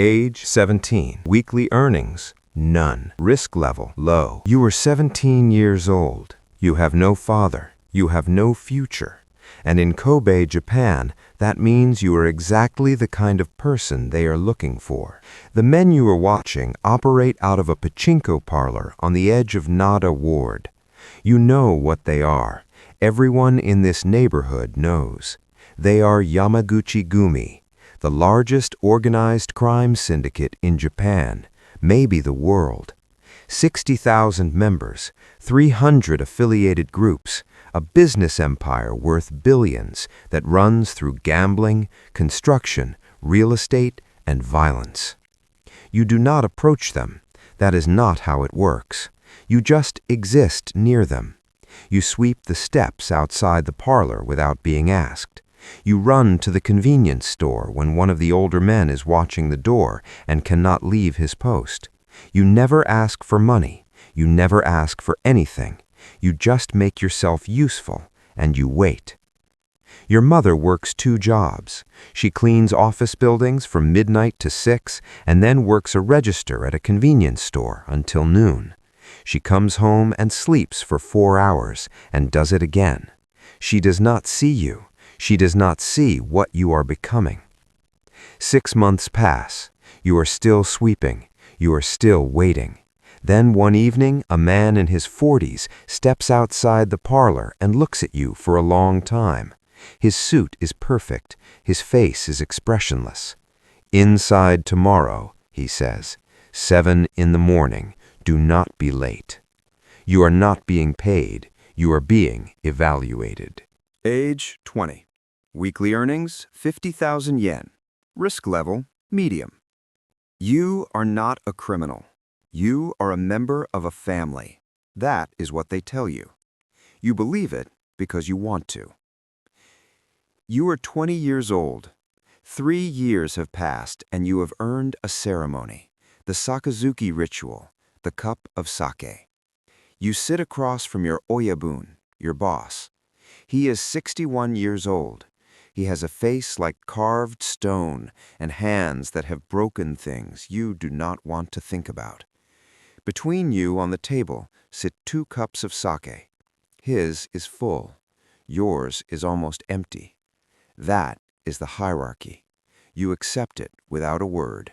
Age 17. Weekly earnings none. Risk level low. You are 17 years old. You have no father. You have no future. And in Kobe, Japan, that means you are exactly the kind of person they are looking for. The men you are watching operate out of a pachinko parlor on the edge of Nada Ward. You know what they are. Everyone in this neighborhood knows. They are Yamaguchi-gumi, the largest organized crime syndicate in Japan, maybe the world. 60,000 members, 300 affiliated groups, a business empire worth billions that runs through gambling, construction, real estate, and violence. You do not approach them. That is not how it works. You just exist near them. You sweep the steps outside the parlor without being asked. You run to the convenience store when one of the older men is watching the door and cannot leave his post. You never ask for money. You never ask for anything. You just make yourself useful, and you wait. Your mother works 2 jobs. She cleans office buildings from midnight to 6 and then works a register at a convenience store until noon. She comes home and sleeps for 4 hours and does it again. She does not see you. She does not see what you are becoming. 6 months pass. You are still sweeping. You are still waiting. Then one evening, a man in his 40s steps outside the parlor and looks at you for a long time. His suit is perfect. His face is expressionless. "Inside tomorrow," he says. 7 in the morning. Do not be late. You are not being paid. You are being evaluated. Age 20. Weekly earnings 50,000 yen. Risk level medium. You are not a criminal. You are a member of a family. That is what they tell you. You believe it because you want to. You are 20 years old. 3 years have passed and you have earned a ceremony, the Sakazuki ritual, the cup of sake. You sit across from your oyabun, your boss. He is 61 years old. He has a face like carved stone and hands that have broken things you do not want to think about. Between you on the table sit 2 cups of sake. His is full. Yours is almost empty. That is the hierarchy. You accept it without a word.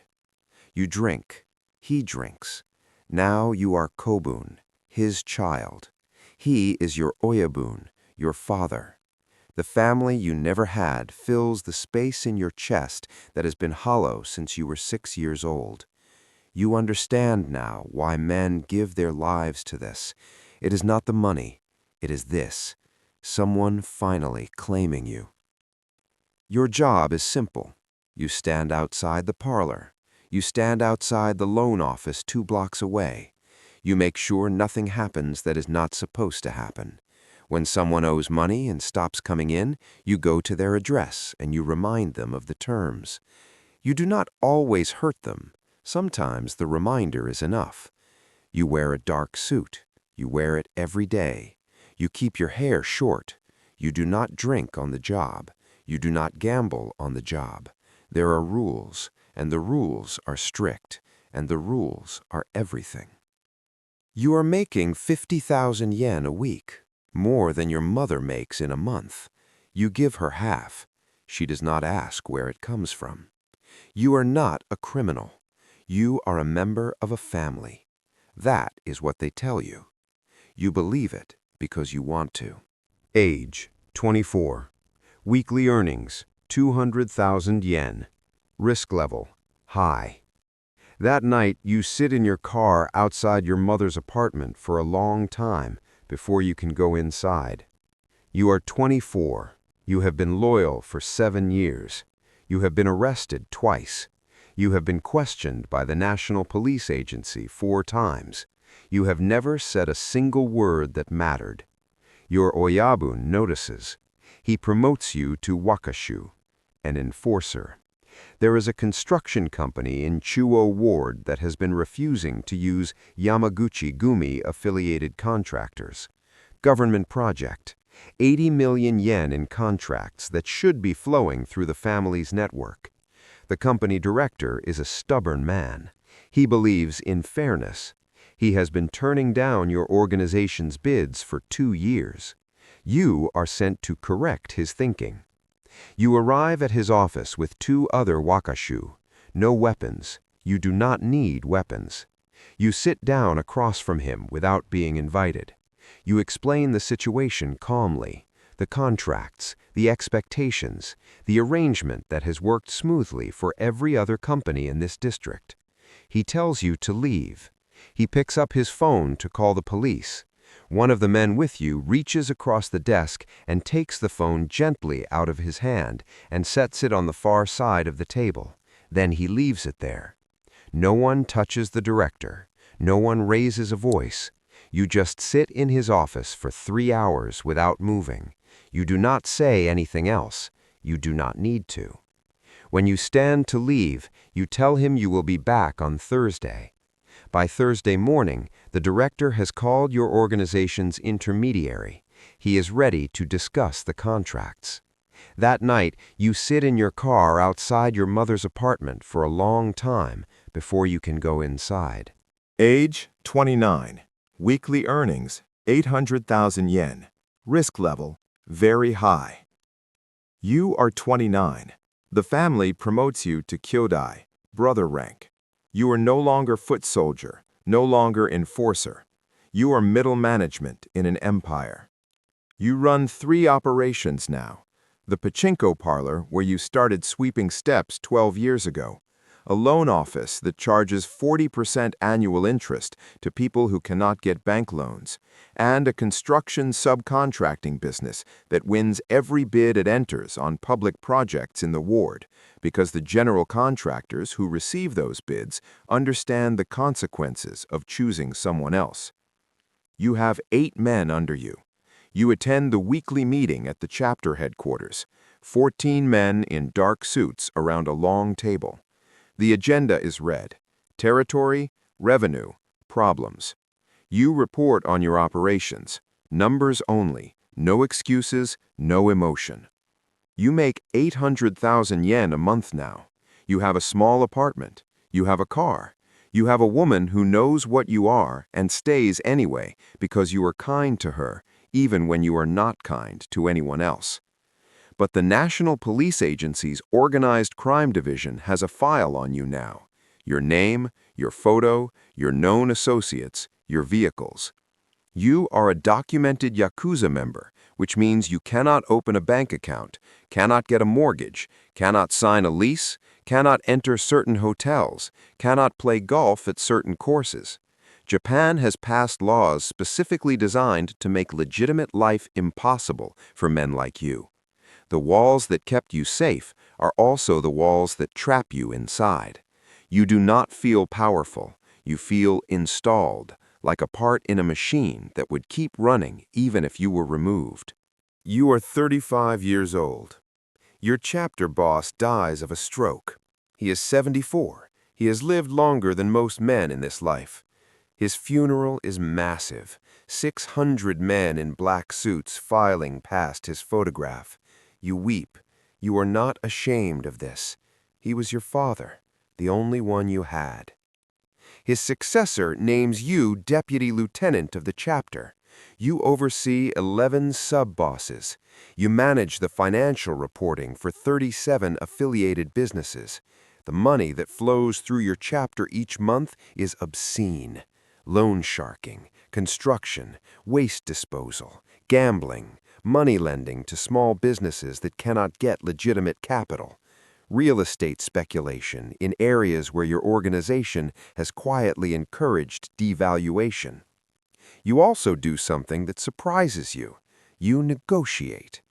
You drink. He drinks. Now you are kobun, his child. He is your oyabun, your father. The family you never had fills the space in your chest that has been hollow since you were 6 years old. You understand now why men give their lives to this. It is not the money. It is this. Someone finally claiming you. Your job is simple. You stand outside the parlor. You stand outside the loan office 2 blocks away. You make sure nothing happens that is not supposed to happen. When someone owes money and stops coming in, you go to their address and you remind them of the terms. You do not always hurt them. Sometimes the reminder is enough. You wear a dark suit. You wear it every day. You keep your hair short. You do not drink on the job. You do not gamble on the job. There are rules, and the rules are strict, and the rules are everything. You are making 50,000 yen a week, more than your mother makes in a month. You give her half. She does not ask where it comes from. You are not a criminal. You are a member of a family. That is what they tell you. You believe it because you want to. Age 24. Weekly earnings 200,000 yen. Risk level high. That night, you sit in your car outside your mother's apartment for a long time before you can go inside. You are 24. You have been loyal for 7 years. You have been arrested twice. You have been questioned by the National Police Agency 4 times. You have never said a single word that mattered. Your oyabun notices. He promotes you to wakashu, an enforcer. There is a construction company in Chuo Ward that has been refusing to use Yamaguchi-gumi affiliated contractors. Government project. 80 million yen in contracts that should be flowing through the family's network. The company director is a stubborn man. He believes in fairness. He has been turning down your organization's bids for 2 years. You are sent to correct his thinking. You arrive at his office with 2 other wakashu. No weapons. You do not need weapons. You sit down across from him without being invited. You explain the situation calmly, the contracts, the expectations, the arrangement that has worked smoothly for every other company in this district. He tells you to leave. He picks up his phone to call the police. One of the men with you reaches across the desk and takes the phone gently out of his hand and sets it on the far side of the table. Then he leaves it there. No one touches the director. No one raises a voice. You just sit in his office for 3 hours without moving. You do not say anything else. You do not need to. When you stand to leave, you tell him you will be back on Thursday. By Thursday morning, the director has called your organization's intermediary. He is ready to discuss the contracts. That night, you sit in your car outside your mother's apartment for a long time before you can go inside. Age, 29. Weekly earnings, 800,000 yen. Risk level, very high. You are 29. The family promotes you to Kyodai, brother rank. You are no longer foot soldier, no longer enforcer. You are middle management in an empire. You run 3 operations now. The pachinko parlor where you started sweeping steps 12 years ago. A loan office that charges 40% annual interest to people who cannot get bank loans, and a construction subcontracting business that wins every bid it enters on public projects in the ward, because the general contractors who receive those bids understand the consequences of choosing someone else. You have 8 men under you. You attend the weekly meeting at the chapter headquarters, 14 men in dark suits around a long table. The agenda is read: territory, revenue, problems. You report on your operations, numbers only, no excuses, no emotion. You make 800,000 yen a month now. You have a small apartment. You have a car. You have a woman who knows what you are and stays anyway because you are kind to her, even when you are not kind to anyone else. But the National Police Agency's Organized Crime Division has a file on you now. Your name, your photo, your known associates, your vehicles. You are a documented Yakuza member, which means you cannot open a bank account, cannot get a mortgage, cannot sign a lease, cannot enter certain hotels, cannot play golf at certain courses. Japan has passed laws specifically designed to make legitimate life impossible for men like you. The walls that kept you safe are also the walls that trap you inside. You do not feel powerful. You feel installed, like a part in a machine that would keep running even if you were removed. You are 35 years old. Your chapter boss dies of a stroke. He is 74. He has lived longer than most men in this life. His funeral is massive. 600 men in black suits filing past his photograph. You weep. You are not ashamed of this. He was your father, the only one you had. His successor names you deputy lieutenant of the chapter. You oversee 11 sub-bosses. You manage the financial reporting for 37 affiliated businesses. The money that flows through your chapter each month is obscene. Loan sharking, construction, waste disposal, gambling, money lending to small businesses that cannot get legitimate capital, real estate speculation in areas where your organization has quietly encouraged devaluation. You also do something that surprises you. You negotiate.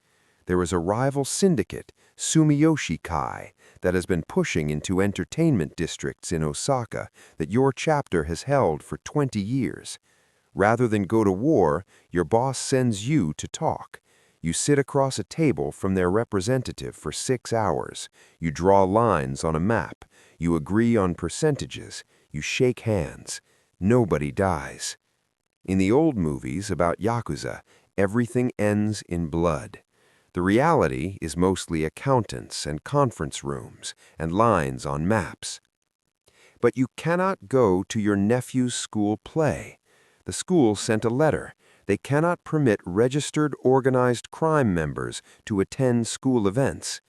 There is a rival syndicate, Sumiyoshi Kai, that has been pushing into entertainment districts in Osaka that your chapter has held for 20 years. Rather than go to war, your boss sends you to talk. You sit across a table from their representative for 6 hours. You draw lines on a map. You agree on percentages. You shake hands. Nobody dies. In the old movies about Yakuza, everything ends in blood. The reality is mostly accountants and conference rooms and lines on maps. But you cannot go to your nephew's school play. The school sent a letter. They cannot permit registered organized crime members to attend school events.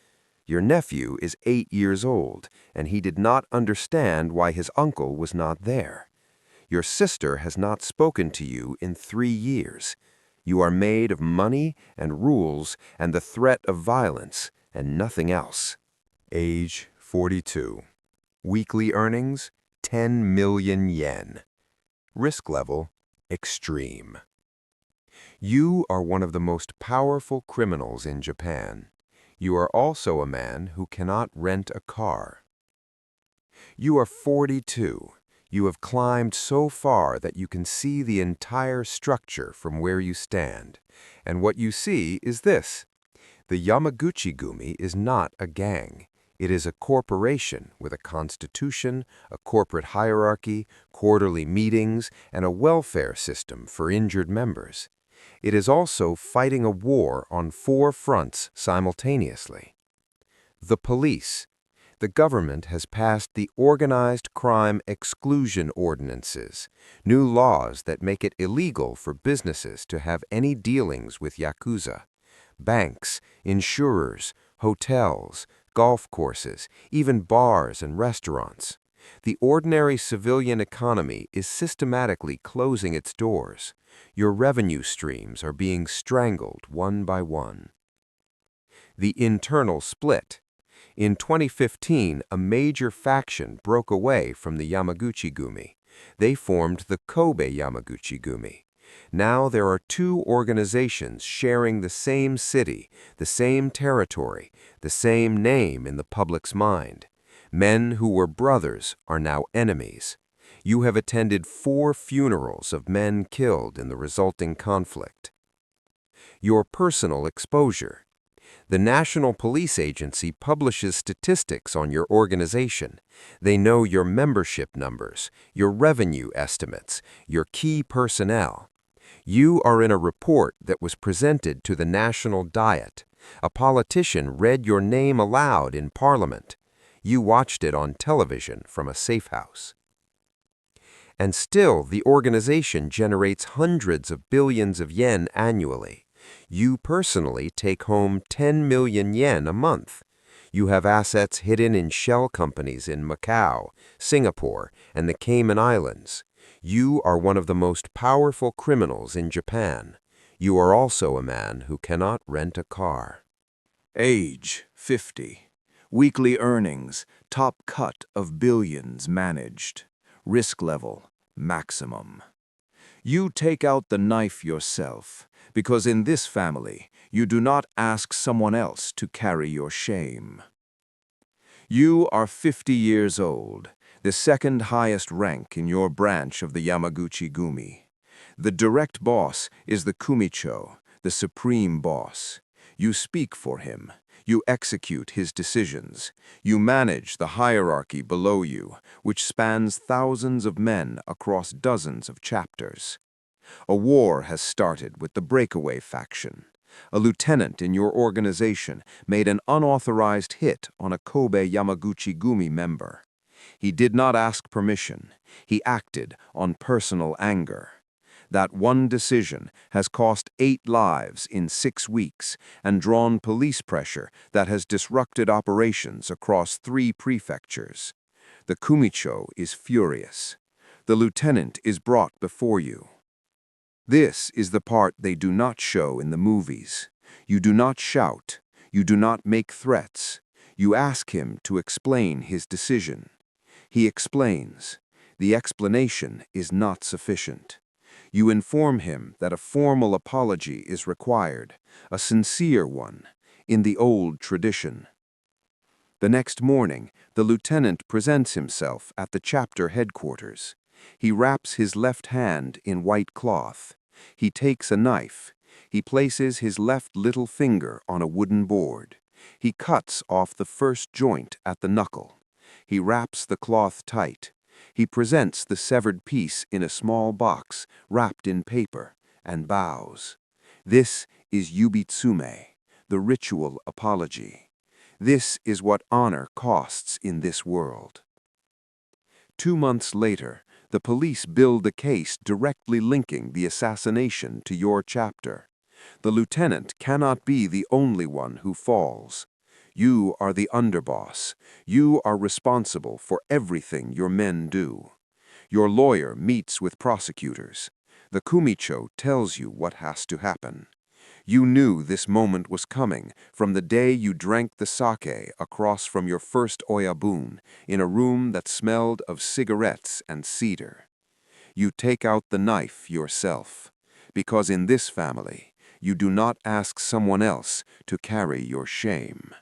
Your nephew is 8 years old, and he did not understand why his uncle was not there. Your sister has not spoken to you in 3 years. You are made of money and rules and the threat of violence and nothing else. Age 42. Weekly earnings 10 million yen. Risk level extreme. You are one of the most powerful criminals in Japan. You are also a man who cannot rent a car. You are 42. You have climbed so far that you can see the entire structure from where you stand. And what you see is this. The Yamaguchi-gumi is not a gang. It is a corporation with a constitution, a corporate hierarchy, quarterly meetings, and a welfare system for injured members. It is also fighting a war on 4 fronts simultaneously. The police. The government has passed the Organized Crime Exclusion Ordinances, new laws that make it illegal for businesses to have any dealings with Yakuza. Banks, insurers, hotels, golf courses, even bars and restaurants. The ordinary civilian economy is systematically closing its doors. Your revenue streams are being strangled one by one. The internal split. In 2015, a major faction broke away from the Yamaguchi-gumi. They formed the Kobe Yamaguchi-gumi. Now there are 2 organizations sharing the same city, the same territory, the same name in the public's mind. Men who were brothers are now enemies. You have attended 4 funerals of men killed in the resulting conflict. Your personal exposure. The National Police Agency publishes statistics on your organization. They know your membership numbers, your revenue estimates, your key personnel. You are in a report that was presented to the National Diet. A politician read your name aloud in Parliament. You watched it on television from a safe house. And still, the organization generates hundreds of billions of yen annually. You personally take home 10 million yen a month. You have assets hidden in shell companies in Macau, Singapore, and the Cayman Islands. You are one of the most powerful criminals in Japan. You are also a man who cannot rent a car. Age 50. Weekly earnings, top cut of billions managed. Risk level, maximum. You take out the knife yourself, because in this family, you do not ask someone else to carry your shame. You are 50 years old, the second highest rank in your branch of the Yamaguchi-gumi. The direct boss is the Kumicho, the supreme boss. You speak for him. You execute his decisions. You manage the hierarchy below you, which spans thousands of men across dozens of chapters. A war has started with the breakaway faction. A lieutenant in your organization made an unauthorized hit on a Kobe Yamaguchi-gumi member. He did not ask permission. He acted on personal anger. That one decision has cost 8 lives in 6 weeks and drawn police pressure that has disrupted operations across 3 prefectures. The Kumicho is furious. The lieutenant is brought before you. This is the part they do not show in the movies. You do not shout. You do not make threats. You ask him to explain his decision. He explains. The explanation is not sufficient. You inform him that a formal apology is required, a sincere one, in the old tradition. The next morning, the lieutenant presents himself at the chapter headquarters. He wraps his left hand in white cloth. He takes a knife. He places his left little finger on a wooden board. He cuts off the first joint at the knuckle. He wraps the cloth tight. He presents the severed piece in a small box wrapped in paper and bows. This is Yubitsume, the ritual apology. This is what honor costs in this world. 2 months later, the police build a case directly linking the assassination to your chapter. The lieutenant cannot be the only one who falls. You are the underboss. You are responsible for everything your men do. Your lawyer meets with prosecutors. The Kumicho tells you what has to happen. You knew this moment was coming from the day you drank the sake across from your first oyabun in a room that smelled of cigarettes and cedar. You take out the knife yourself, because in this family, you do not ask someone else to carry your shame.